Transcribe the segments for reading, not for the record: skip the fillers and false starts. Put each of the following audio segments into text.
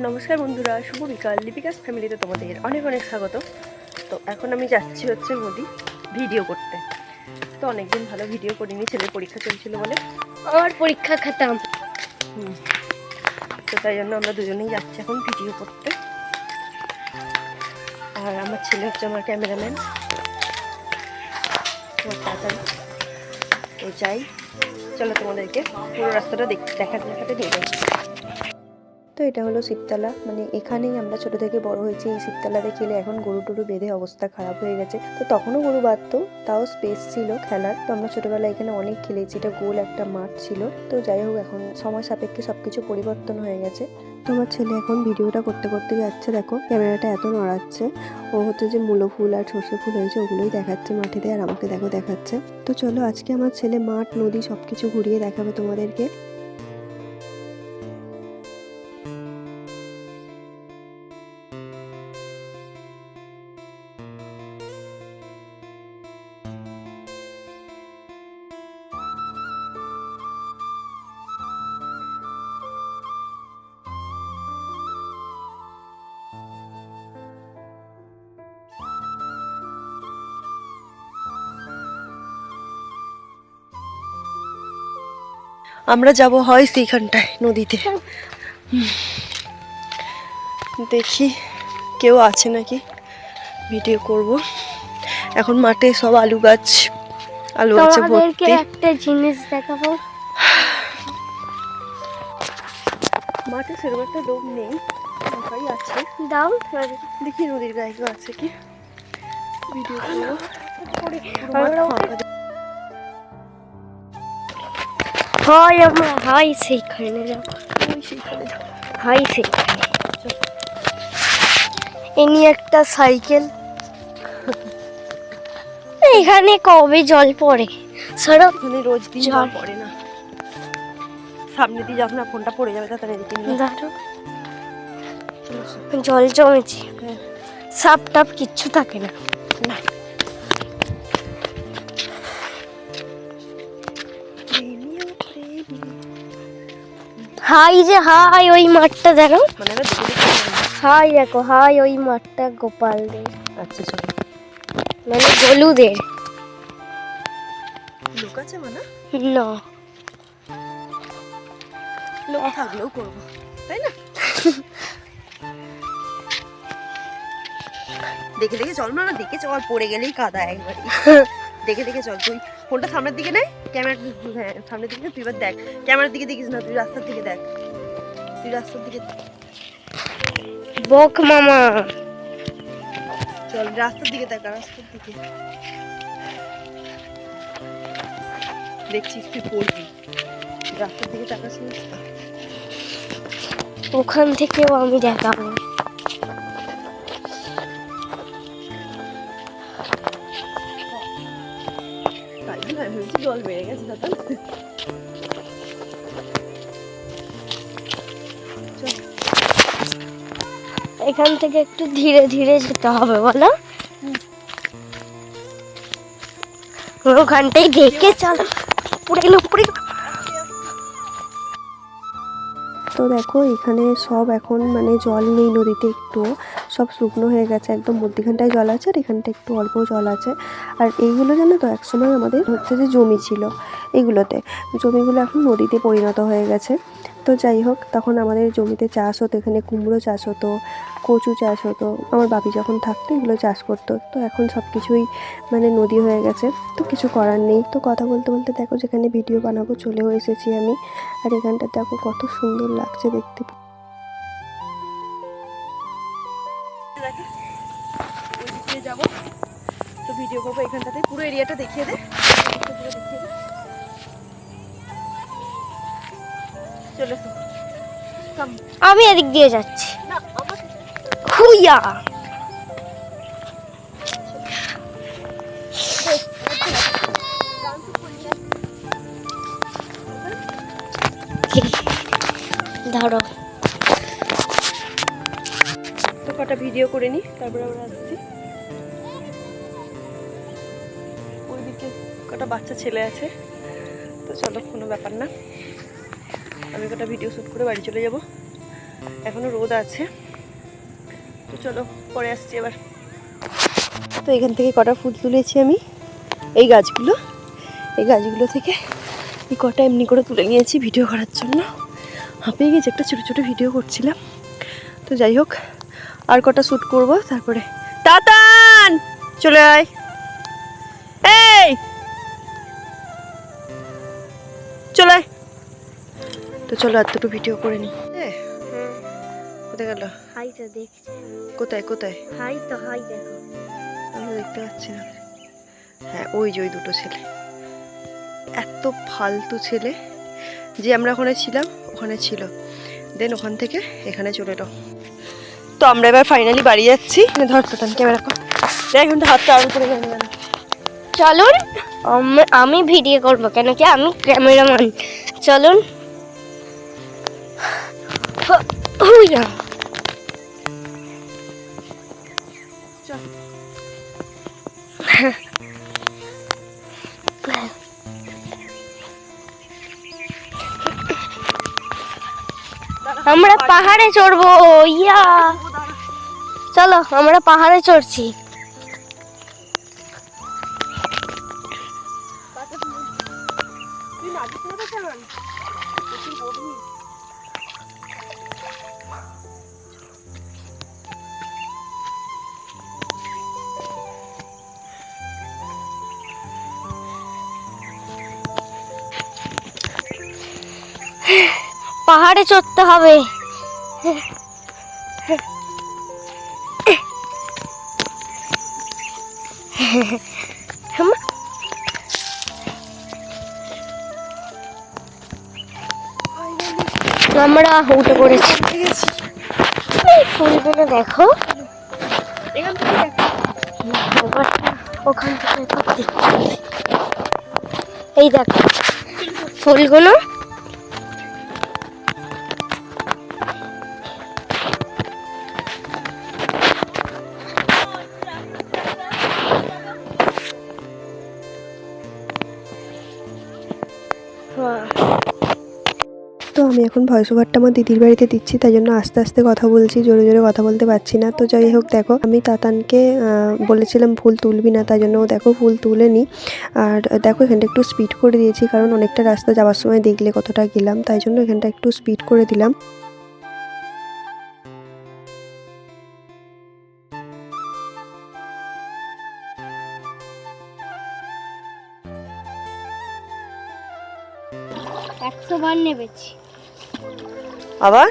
নমস্কার বন্ধুরা, শুভ বিকাল। লিপিকাস ফ্যামিলিতে তোমাদের অনেক অনেক স্বাগত। তো এখন আমি যাচ্ছি হচ্ছে নদী ভিডিও করতে। তো অনেকদিন ভালো ভিডিও করিনি, ছেলের পরীক্ষা চলছিল বলে। আমার পরীক্ষা খাতাম। তো তাই জন্য আমরা দুজনেই যাচ্ছি এখন ভিডিও করতে। আর আমার ছেলে হচ্ছে আমার ক্যামেরাম্যান। তো যাই, চলো তোমাদেরকে পুরো রাস্তাটা দেখাতে নিয়ে যাই। তো এটা হলো শিবতলা, মানে এখানেই আমরা ছোট থেকে বড় হয়েছি। এই শিবতলাতে খেলে এখন গরু টরু বেঁধে অবস্থা খারাপ হয়ে গেছে। তো তখনও গরু বাঁধতো, তাও স্পেস ছিল খেলার। তো আমরা ছোটবেলায় এখানে অনেক খেলেছি। এটা গোল একটা মাঠ ছিল। তো যাই হোক, এখন সময় সাপেক্ষে সবকিছু পরিবর্তন হয়ে গেছে। তোমার ছেলে এখন ভিডিওটা করতে করতে যাচ্ছে, দেখো ক্যামেরাটা এত নড়াচ্ছে। ও হচ্ছে যে মূলো ফুল আর সর্ষে ফুল হয়েছে ওগুলোই দেখাচ্ছে মাঠেতে, আর আমাকে দেখো দেখাচ্ছে। তো চলো আজকে আমার ছেলে মাঠ নদী সবকিছু ঘুরিয়ে দেখাবে তোমাদেরকে। আমরা যাব হয় সেইখানটায় নদীতে, দেখি কেউ আছে নাকি, ভিডিও করব। এখন মাঠে সব আলু গাছ, আলু গাছে ভর্তি। একটা জিনিস দেখাবো, মাঠে সেরকম একটা লোক নেই, ফাঁকাই আছে। দাও দেখি নদীর গায়ে কেউ আছে কি, ভিডিও করবো। হয় আমরা হাই সেইখানে যাও, সেইখানে যাও, হাই সেইখানে। এনি একটা সাইকেল। এখানে কবে জল পড়ে? সড়ক এখানে রোজ দিন জল পড়ে না। সামনে দিয়ে যাও না, ফোনটা পড়ে যাবে। তাড়াতাড়ি এদিকে নিয়ে জল জমেছে, সাপ টাপ কিচ্ছু থাকে না। হাই যে হাই ওই মাঠটা দেখো, মানে হাই দেখো, হাই ওই মাঠটা গোপালদের। আচ্ছা চলো, মানে গলুদের লোক আছে মানে না, লোক থাকলেও করবো, তাই না? দেখে দেখে চল না, দেখে চল, পড়ে গেলেই কাদা একবার। দেখে দেখে চল। তুই ফোনটা সামনের দিকে নেই, ক্যামেরা হ্যাঁ সামনের দিকে, তুই এবার দেখ ক্যামেরার দিকে দেখিস না, তুই রাস্তার দিকে দেখ, তুই রাস্তার দিকে বক মামা। চল রাস্তার দিকে দেখ, রাস্তার দিকে দেখছিস তুই পড়বি, রাস্তার দিকে তাকাচ্ছিস। ওখান থেকেও আমি দেখাবো। জল বেড়ে গেছে দাদা। এখান থেকে একটু ধীরে ধীরে যেতে হবে বলো, ওখানটাই দেখে চল। পড়ে গেল, পড়ে গেল। তো দেখো এখানে সব এখন মানে জল নেই নদীতে, একটু সব শুকনো হয়ে গেছে। একদম মধ্যখানটায় জল আছে আর এখানটা একটু অল্প জল আছে। আর এইগুলো জানো তো একসময় আমাদের হচ্ছে যে জমি ছিল, এইগুলোতে জমিগুলো এখন নদীতে পরিণত হয়ে গেছে। তো যাই হোক, তখন আমাদের জমিতে চাষ হতো, এখানে কুমড়ো চাষ হতো, কচু চাষ হতো। আমার বাপি যখন থাকতো এগুলো চাষ করতো। তো এখন সব কিছুই মানে নদী হয়ে গেছে, তো কিছু করার নেই। তো কথা বলতে বলতে দেখো যেখানে ভিডিও বানাবো চলেও এসেছি আমি। আর এখানটা দেখো কত সুন্দর লাগছে দেখতে। যাবো তো ভিডিও করবো এখানটাতে, পুরো এরিয়াটা দেখিয়ে দে। চলে আমি এদিক দিয়ে যাচ্ছি। খুইয়া ধরো, তো কটা ভিডিও করে নি, তারপরে আমরা আসছি। ওইদিকে কটা বাচ্চা ছেলে আছে, তো চলো কোনো ব্যাপার না, আমি কটা ভিডিও শ্যুট করে বাড়ি চলে যাব। এখনো রোদ আছে। তো চলো পরে আসছি এবার। তো এখান থেকে কটা ফুল তুলেছি আমি, এই গাছগুলো থেকে এই কটা এমনি করে তুলে নিয়েছি ভিডিও করার জন্য। হাঁপিয়ে গেছে, একটা ছোটো ছোটো ভিডিও করছিলাম। তো যাই হোক, আর কটা শ্যুট করবো, তারপরে তাতান চলে আয়, এই চলে আয়। তো চলো আর দুটো ভিডিও করে নিই। কোথায় গেল? হাই তো দেখছি। কোথায় কোথায়? হাই দেখো। আমি দেখতে পাচ্ছি না। হ্যাঁ, ওই যে ওই দুটো ছেলে, এত ফালতু ছেলে। যে আমরা ওখানে ছিলাম ওখানে ছিল, দেন ওখান থেকে এখানে চলে এলো। তো আমরা এবার ফাইনালি বাড়ি যাচ্ছি। ধর তো ক্যামেরা কর, দেখ ঘন্টা হাতটা আড়াল করে গেল। চলুন, আমি ভিডিও করবো কেন কি আমি ক্যামেরাম্যান। চলুন। আমরা পাহাড়ে চড়বো। ইয়া, চলো আমরা পাহাড়ে চড়ছি। পাহাড়ে চড়তে হবে। আমরা উঠে পড়েছি। ফুলগুলো দেখো, ওখান থেকে এই দেখো ফুলগুলো। তো আমি এখন ভয়েস ওভারটা আমার দিদির বাড়িতে দিচ্ছি, তাই জন্য আস্তে আস্তে কথা বলছি, জোরে জোরে কথা বলতে পারছি না। তো যাই হোক, দেখো আমি তাতানকে বলেছিলাম ফুল তুলবি না, তাই জন্য ও দেখো ফুল তুলেনি। আর দেখো এখানটা একটু স্পিড করে দিয়েছি, কারণ অনেকটা রাস্তা যাওয়ার সময় দেখলে কতটা গেলাম, তাই জন্য এখানটা একটু স্পিড করে দিলাম। একশো বার নেবেছি আবার।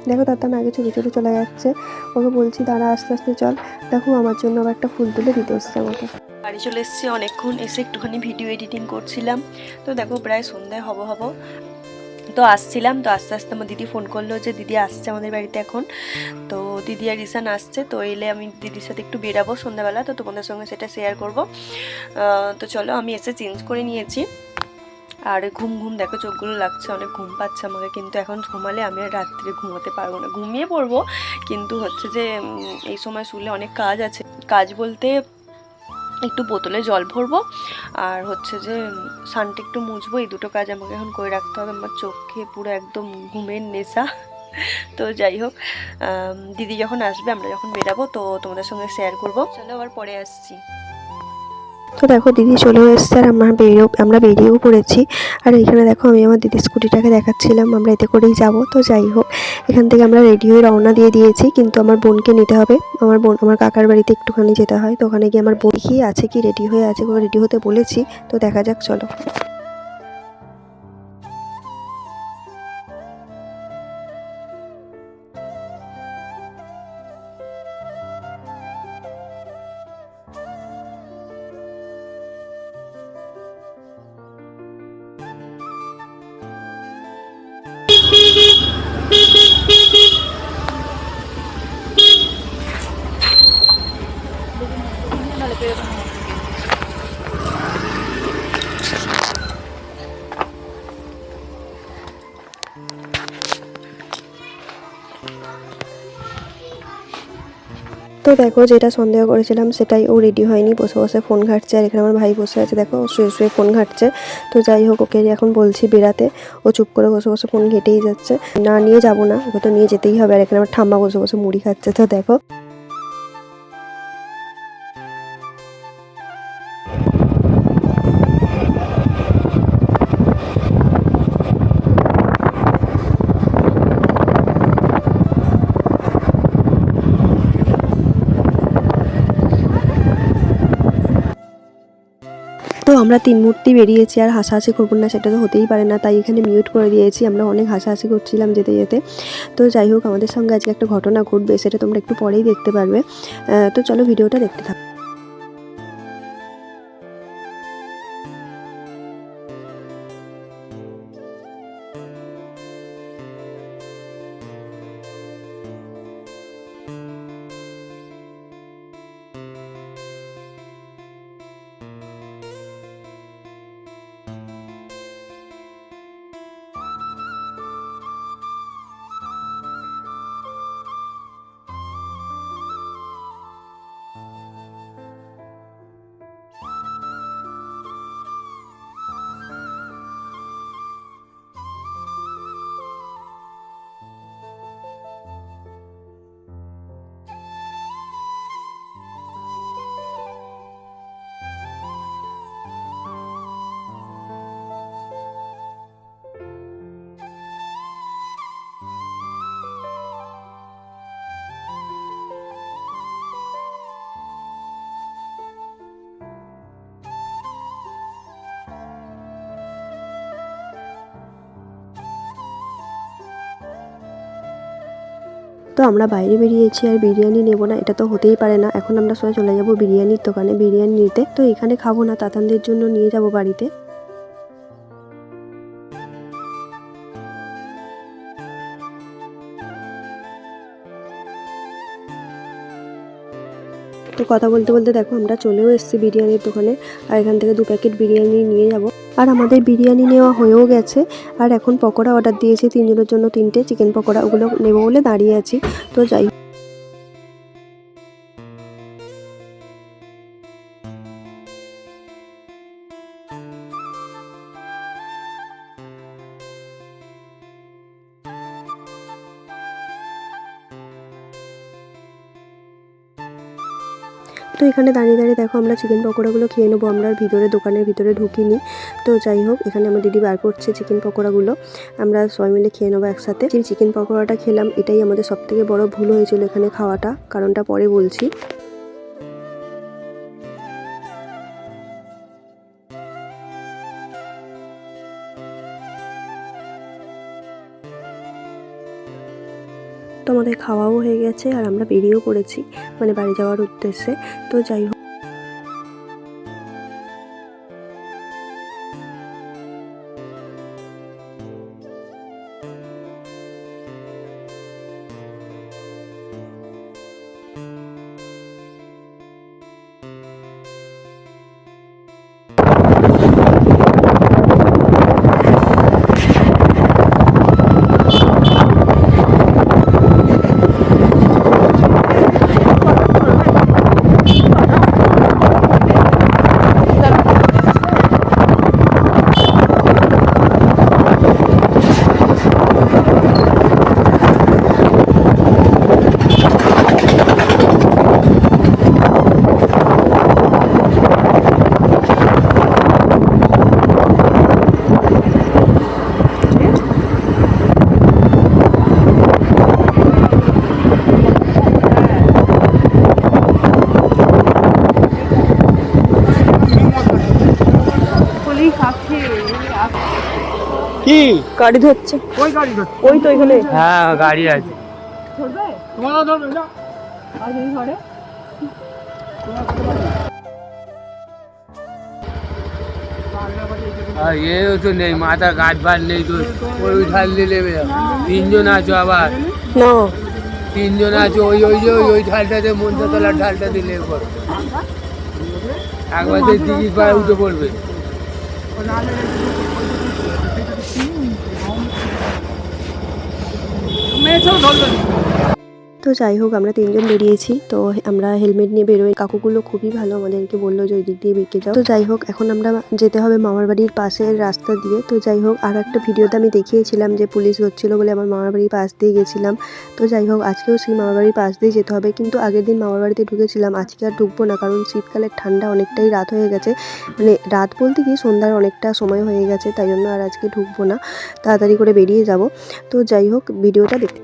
দেখো তাতান আগে ছোটো ছোটো চলে যাচ্ছে, ওকে বলছি দাঁড়া আস্তে আস্তে চল। দেখো আমার জন্য আবার একটা ফুল তুলে দিতে এসছে আমাকে। বাড়ি চলে এসেছি অনেকক্ষণ, এসে একটুখানি ভিডিও এডিটিং করছিলাম। তো দেখো প্রায় সন্ধ্যায় হব তো আসছিলাম। তো আস্তে আস্তে আমার দিদি ফোন করলো যে দিদি আসছে আমাদের বাড়িতে এখন। তো দিদি আর রিসান আসছে, তো এলে আমি দিদির সাথে একটু বেরাবো সন্ধ্যাবেলা, তো তোমাদের সঙ্গে সেটা শেয়ার করব। তো চলো, আমি এসে চেঞ্জ করে নিয়েছি। আর ঘুম দেখো চোখগুলো লাগছে, অনেক ঘুম পাচ্ছে আমাকে, কিন্তু এখন ঘুমালে আমি আর রাত্রে ঘুমোতে পারবো না। ঘুমিয়ে পড়বো, কিন্তু হচ্ছে যে এই সময় শুলে অনেক কাজ আছে। কাজ বলতে একটু বোতলে জল ভরবো, আর হচ্ছে যে সানটা একটু মুছবো, এই দুটো কাজ আমাকে এখন করে রাখতে হবে। আমার চোখে পুরো একদম ঘুমের নেশা। তো যাই হোক, দিদি যখন আসবে, আমরা যখন বেরাবো, তো তোমাদের সঙ্গে শেয়ার করবো। চলো আবার পরে আসছি। তো দেখো দিদি চলেও এসছে, আর আমরা বেরিয়েও পড়েছি। আর এখানে দেখো আমি আমার দিদির স্কুটিটাকে দেখাচ্ছিলাম, আমরা এতে করেই যাব। তো যাই হোক, এখান থেকে আমরা রেডি হয়ে রওনা দিয়ে দিয়েছি, কিন্তু আমার বোনকে নিতে হবে। আমার কাকার বাড়িতে একটুখানি যেতে হয়, তো ওখানে গিয়ে আমার বোন কি আছে, কি রেডি হয়ে আছে, ওকে রেডি হতে বলেছি। তো দেখা যাক, চলো। তো দেখো যেটা সন্দেহ করেছিলাম সেটাই, ও রেডি হয়নি, বসে বসে ফোন ঘাঁটছে। আর এখানে আমার ভাই বসে আছে, দেখো শুয়ে শুয়ে ফোন ঘাঁটছে। তো যাই হোক, ওকে এখন বলছি বেরাতে, ও চুপ করে বসে বসে ফোন ঘেঁটেই যাচ্ছে। না নিয়ে যাবো না, ওকে তো নিয়ে যেতেই হবে। আর এখানে আমার ঠাম্মা বসে বসে মুড়ি খাচ্ছে। তো দেখো তো আমরা তিন মূর্তি বেরিয়েছি, আর হাসাহাসি করবো না সেটা তো হতেই পারে না, তাই এখানে মিউট করে দিয়েছি। আমরা অনেক হাসাহাসি করছিলাম যেতে যেতে। তো যাই হোক, আমাদের সঙ্গে আজকে একটা ঘটনা ঘটবে, সেটা তোমরা একটু পরেই দেখতে পারবে। তো চলো ভিডিওটা দেখতে থাকো। তো আমরা বাইরে বেরিয়েছি, আর বিরিয়ানি নেব না এটা তো হতেই পারে না। এখন আমরা সবাই চলে যাব বিরিয়ানির দোকানে বিরিয়ানি নিতে। তো এখানে খাবো না, তাতানদের জন্য নিয়ে যাব বাড়িতে। তো কথা বলতে বলতে দেখো আমরা চলেও এসেছি বিরিয়ানির দোকানে, আর এখান থেকে 2 প্যাকেট বিরিয়ানি নিয়ে যাব। আর আমাদের বিরিয়ানি নেওয়া হয়েও গেছে। আর এখন পকোড়া অর্ডার দিয়েছি, 3 জনের জন্য 3টে চিকেন পকোড়া, ওগুলো নেবো বলে দাঁড়িয়ে আছি। তো যাই তো এখানে দাঁড়িয়ে দাঁড়িয়ে দেখো আমরা চিকেন পকোড়াগুলো খেয়ে নেবো। আমরা আর ভিতরে দোকানের ভিতরে ঢুকিনি। তো যাই হোক, এখানে আমার দিদি বার করছে চিকেন পকোড়াগুলো, আমরা সবাই মিলে খেয়ে নেবো একসাথে। যে চিকেন পকোড়াটা খেলাম, এটাই আমাদের সবথেকে বড় ভুল হয়েছিল এখানে খাওয়াটা, কারণটা পরে বলছি। তো আমাদের খাওয়াও হয়ে গেছে, আর আমরা বেরিয়েও পড়েছি, মানে বাড়ি যাওয়ার উদ্দেশ্যে। তো যাই হোক, কি গাড়ি ধরছে, ওই গাড়ি ধরছে? ওই তো এখানে। হ্যাঁ গাড়ি আছে। তোমার ধরবে না? আর এও তো নেই, মাথা গাছ বার নেই তো, ওই ঢাল দিয়ে নেমে যাও। 3 জন আছো আবার, না 3 জন আছো, ওই ওই যে ওই ঢালটাতে, মঞ্চতলার ঢালটা দিলে করো। একবার সেই দিঘির পায়ে উঠে পড়বে। তো তো যাই হোক আমরা 3 জন বেরিয়েছি। তো আমরা হেলমেট নিয়ে বেরোই। কাকুগুলো খুবই ভালো, আমাদেরকে বললো যে ওই দিক দিয়ে বেঁকে যাও। তো যাই হোক এখন আমরা যেতে হবে মামার বাড়ির পাশের রাস্তা দিয়ে। তো যাই হোক আর একটা ভিডিওতে আমি দেখিয়েছিলাম যে পুলিশ হচ্ছিল বলে আমার মামার বাড়ির পাশ দিয়ে গেছিলাম। তো যাই হোক আজকেও সেই মামার বাড়ির পাশ দিয়ে যেতে হবে, কিন্তু আগের দিন মামার বাড়িতে ঢুকেছিলাম, আজকে আর ঢুকবো না, কারণ শীতকালের ঠান্ডা, অনেকটাই রাত হয়ে গেছে, মানে রাত বলতে কি সন্ধ্যার অনেকটা সময় হয়ে গেছে, তাই জন্য আর আজকে ঢুকবো না, তাড়াতাড়ি করে বেরিয়ে যাব। তো যাই হোক ভিডিওটা দেখতে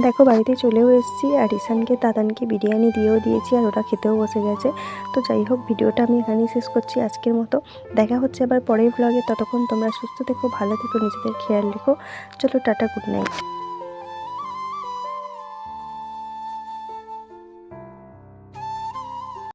দেখো বাড়িতে চলেও এসেছি, আর ঈশানকে দাদানকে বিরিয়ানি দিয়েও দিয়েছি, আর ওরা খেতেও বসে গেছে। তো যাই হোক ভিডিওটা আমি এখানেই শেষ করছি আজকের মতো। দেখা হচ্ছে আবার পরের ব্লগে, ততক্ষণ তোমরা সুস্থ থেকো, ভালো থেকো, নিজেদের খেয়াল রেখো। চলো টাটা, গুড নাইট।